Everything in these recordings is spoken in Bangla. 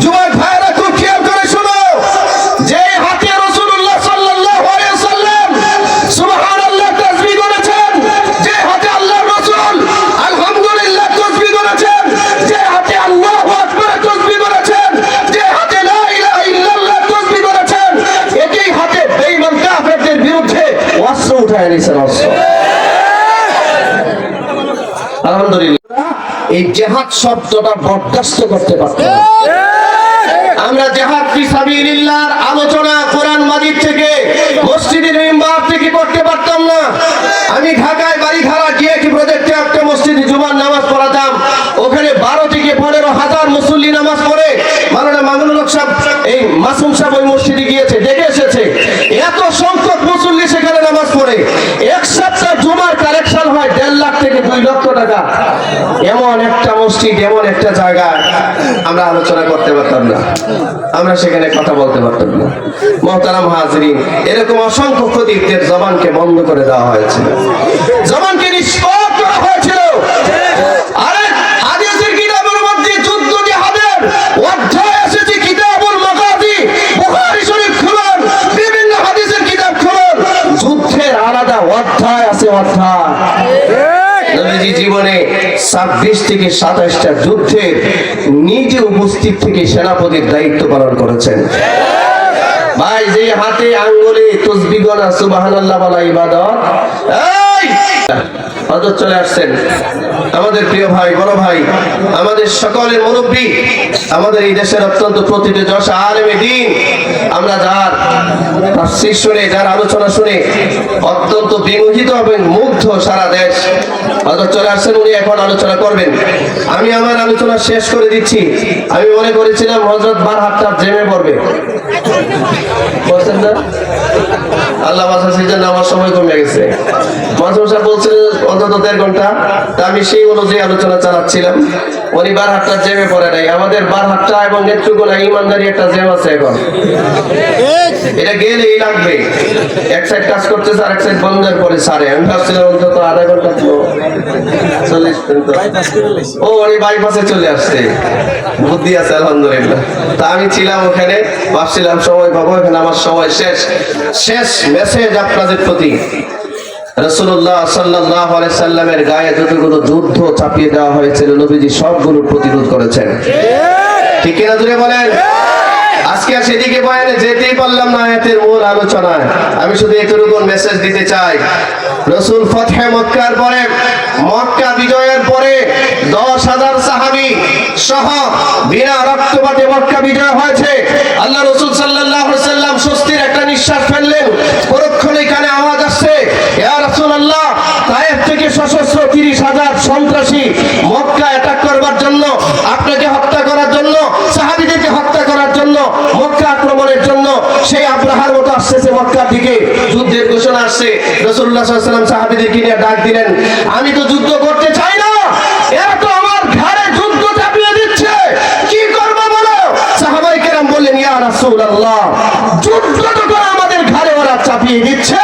যুবক ভাইরা খুব খেয়াল করে শোনো, যে হাতে রাসূলুল্লাহ সাল্লাল্লাহু আলাইহি ওয়াসাল্লাম সুবহানাল্লাহ তাসবিহ করেছেন, যে হাতে আল্লাহর রাসূল আলহামদুলিল্লাহ তাসবিহ করেছেন, যে হাতে আল্লাহু আকবার তাসবিহ করেছেন, যে হাতে লা ইলাহা ইল্লাল্লাহ তাসবিহ করেছেন, একই হাতে বেঈমান কাফেরদের বিরুদ্ধে অস্ত্র উঠায় নিয়েছেন। আলহামদুলিল্লাহ, এই জিহাদ শব্দটা বরদাস্ত করতে পারতাম। আমরা জিহাদ ফি সাবিলিল্লাহর আলোচনা কোরআন মাজিদ থেকে, মসজিদের মিম্বার থেকে করতে পারতাম না। আমি ঢাকায় বাড়ি ভাড়া গিয়ে কি প্রজেক্টে একটা মসজিদে জুমার নামাজ পড়াতাম। ওখানে 12 থেকে 15,000 মুসল্লি নামাজ পড়ে। মাওলানা মামুনুল হক সাহেব, এই মাসুম সাহেব ওই মসজিদে গিয়েছে, দেখে এসেছে। এত সংখ্যক মুসল্লি সেখানে নামাজ পড়ে। এক সপ্তাহ জুমার কালেকশন হয় 1.5 লাখ থেকে 2 লক্ষ টাকা। এমন একটা মসজিদ, এমন একটা জায়গা আমরা আলোচনা করতে পারতাম না, আমরা সেখানে কথা বলতে পারতাম না। মুহতারাম হাজিরিন, এরকম অসংখ্য খতিবদের জবানকে বন্ধ করে দেওয়া হয়েছিল, জবানকে নিষ্পাপ করা হয়েছিল। আরে হাদিসের কিতাবের মধ্যে যুদ্ধ জিহাদের অধ্যায় এসেছে, কিতাবুল মাগাজি, বুখারী শরীফ খুলুন, বিভিন্ন হাদিসের কিতাব খুলুন, যুদ্ধের আলাদা অধ্যায় আছে, অধ্যায়। নবীজি জীবনে 26 থেকে 27টা যুদ্ধে নিজে উপস্থিত থেকে সেনাপতির দায়িত্ব পালন করেছেন। ভাই, যে হাতে আঙ্গুলে তাসবিহ গোনা সুবহানাল্লাহ বলা ইবাদত, এই হযরত চলে আসছেন, আমাদের প্রিয় ভাই, বড় ভাই, আমাদের সকলের মুরব্বী, আমাদের এই দেশের অত্যন্ত প্রতিষ্ঠিত আলেমে দ্বীন। আমরা যার তাফসীর শুনে, যার আলোচনা শুনে অত্যন্ত বিমোহিত এবং মুগ্ধ সারা দেশ। হযরত চলে আসছেন, উনি এখন আলোচনা করবেন। আমি আমার আলোচনা শেষ করে দিচ্ছি। আমি মনে করেছিলাম হযরত বারহাট্টা জেমে পড়বে, বলছেন না? আল্লাহ বাঁচাচ্ছে জন্য আমার সময় কমে গেছে। মাসুম সাহেব বলছিলেন অন্তত 1.5 ঘন্টা, তা আমি সেই অনুযায়ী আলোচনা চালাচ্ছিলাম। উনি বারহাট্টার জেমে পড়ে নাই। আমাদের বারহাট্টা এবং নেত্রকোনা ইমানদারি একটা জেম আছে এখন, এটা গেলেই লাগবে। এক সাইড কাজ করতেছে, আরেক সাইড বন্ধের পরে সারে। আমি ভাবছিলাম অন্তত আধা ঘন্টা 40 মিনিট। ও, উনি বাইপাসে চলে আসছে, বুদ্ধি আছে আলহামদুলিল্লাহ। তা আমি ছিলাম ওখানে, ভাবছিলাম সময় পাবো, এখানে আমার সময় শেষ। শেষ মেসেজ আপনাদের প্রতি, রাসূলুল্লাহ সাল্লাল্লাহু আলাইহি সাল্লামের গায়ে যতগুলো যুদ্ধ চাপিয়ে দেওয়া হয়েছিল, নবীজি সবগুলোর প্রতিরোধ করেছেন। ঠিক কিনা জুড়ে বলেন? আজকে আর সেদিকে বয়ানে যেতেই পারলাম না আয়াতের মূল আলোচনায়। আমি শুধু এতটুকু মেসেজ দিতে চাই। রাসূল ফতহে মক্কার পরে, মক্কা বিজয়ের পরে 10,000 সাহাবী সহ বিনা রক্তপাতে মক্কা বিজয় হয়েছে। আল্লাহ রাসূল সাল্লাল্লাহু আলাইহি সাল্লাম স্বস্তির একটা নিঃশ্বাস ফেললেন। পরক্ষণেই কানে আওয়াজ আসছে, ইয়া রাসূলুল্লাহ, তায়েফ থেকে সশস্ত্র 30,000 সন্ত্রাসী মক্কা অ্যাটাক করবার জন্য, আপনাকে হত্যা করার জন্য, সাহাবীদেরকে হত্যা করার জন্য, মক্কা আক্রমণের জন্য সেই আব্রাহার মতো আসছে মক্কার দিকে। যুদ্ধের ঘোষণা আসছে। রাসূলুল্লাহ সাল্লাল্লাহু আলাইহি ওয়াসাল্লাম সাহাবীদেরকে নিয়ে ডাক দিলেন, আমি তো যুদ্ধ করতে চাই না, এরা তো আমার ঘাড়ে যুদ্ধ চাপিয়ে দিচ্ছে, কি করব বলো? সাহাবায়ে কেরাম বললেন, ইয়া রাসূলুল্লাহ, যুদ্ধ তো আমাদের ঘাড়ে ওরা চাপিয়ে দিচ্ছে,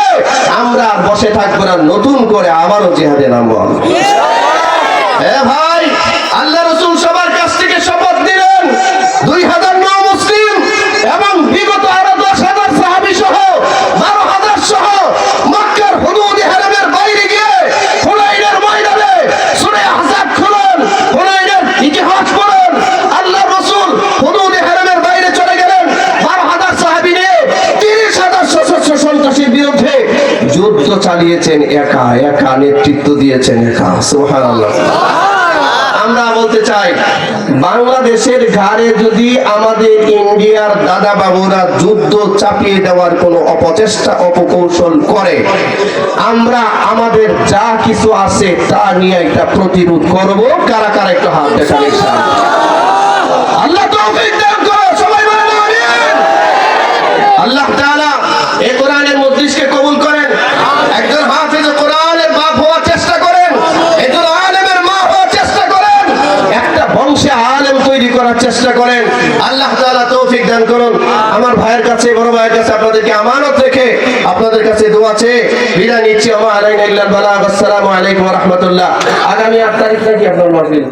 আমরা বসে থাকবো না, নতুন করে আবারও জিহাদে নামবো। এ ভাই, আল্লাহ রাসূল সবার কাছ থেকে শপথ দিলেন, 2000 মুসলিম এবং বিগত আরো 10,000 সাহাবী সহ 12,000 সহ মক্কার হুদুদ হারামের বাইরে গিয়ে হুনাইনের ময়দানে সূরা আহজাব খুলুন, হুনাইনের ইতিহাস পড়ুন। আল্লাহ রাসূল হুদুদ হারামের বাইরে চলে গেলেন 12,000 সাহাবী নিয়ে, 30,000 সশস্ত্র সন্ত্রাসীর বিরুদ্ধে যুদ্ধ চালিয়েছেন একা একা, নেতৃত্ব দিয়েছেন একা। সুবহানাল্লাহ। আমরা বলতে চাই, বাংলাদেশের ঘাড়ে যদি আমাদের ইন্ডিয়ার দাদা বাবুরা যুদ্ধ চাপিয়ে দেওয়ার কোনো অপচেষ্টা, অপকৌশল করে, আমরা আমাদের যা কিছু আছে তা নিয়ে একটা প্রতিরোধ করব। কারা কারা একটু হাত দেখান ইনশাআল্লাহ। আল্লাহ তৌফিক দান করুন, সবাই বলেন আমিন। আল্লাহ তাআলা এই কোরআনের মজলিসকে কবুল করেন। একজন হাফেজ কোরআনের বাপ হওয়ার চেষ্টা করেন, একজন আলেমের মা হওয়ার চেষ্টা করেন, একটা বংশে আলেম তৈরি করার চেষ্টা করেন। আল্লাহ তাআলা তৌফিক দান করুন। আমার ভাইয়ের কাছে, বড় ভাইয়ের কাছে আপনাদেরকে আমানত রেখে আপনাদের কাছে দোয়া চেয়ে বিদায় নিচ্ছি। ওয়া আলাইনা ইল্লাল বালাগ। আসসালামু আলাইকুম ওয়া রাহমাতুল্লাহ। আগামী 8 তারিখ নাকি আপনার মাহফিল?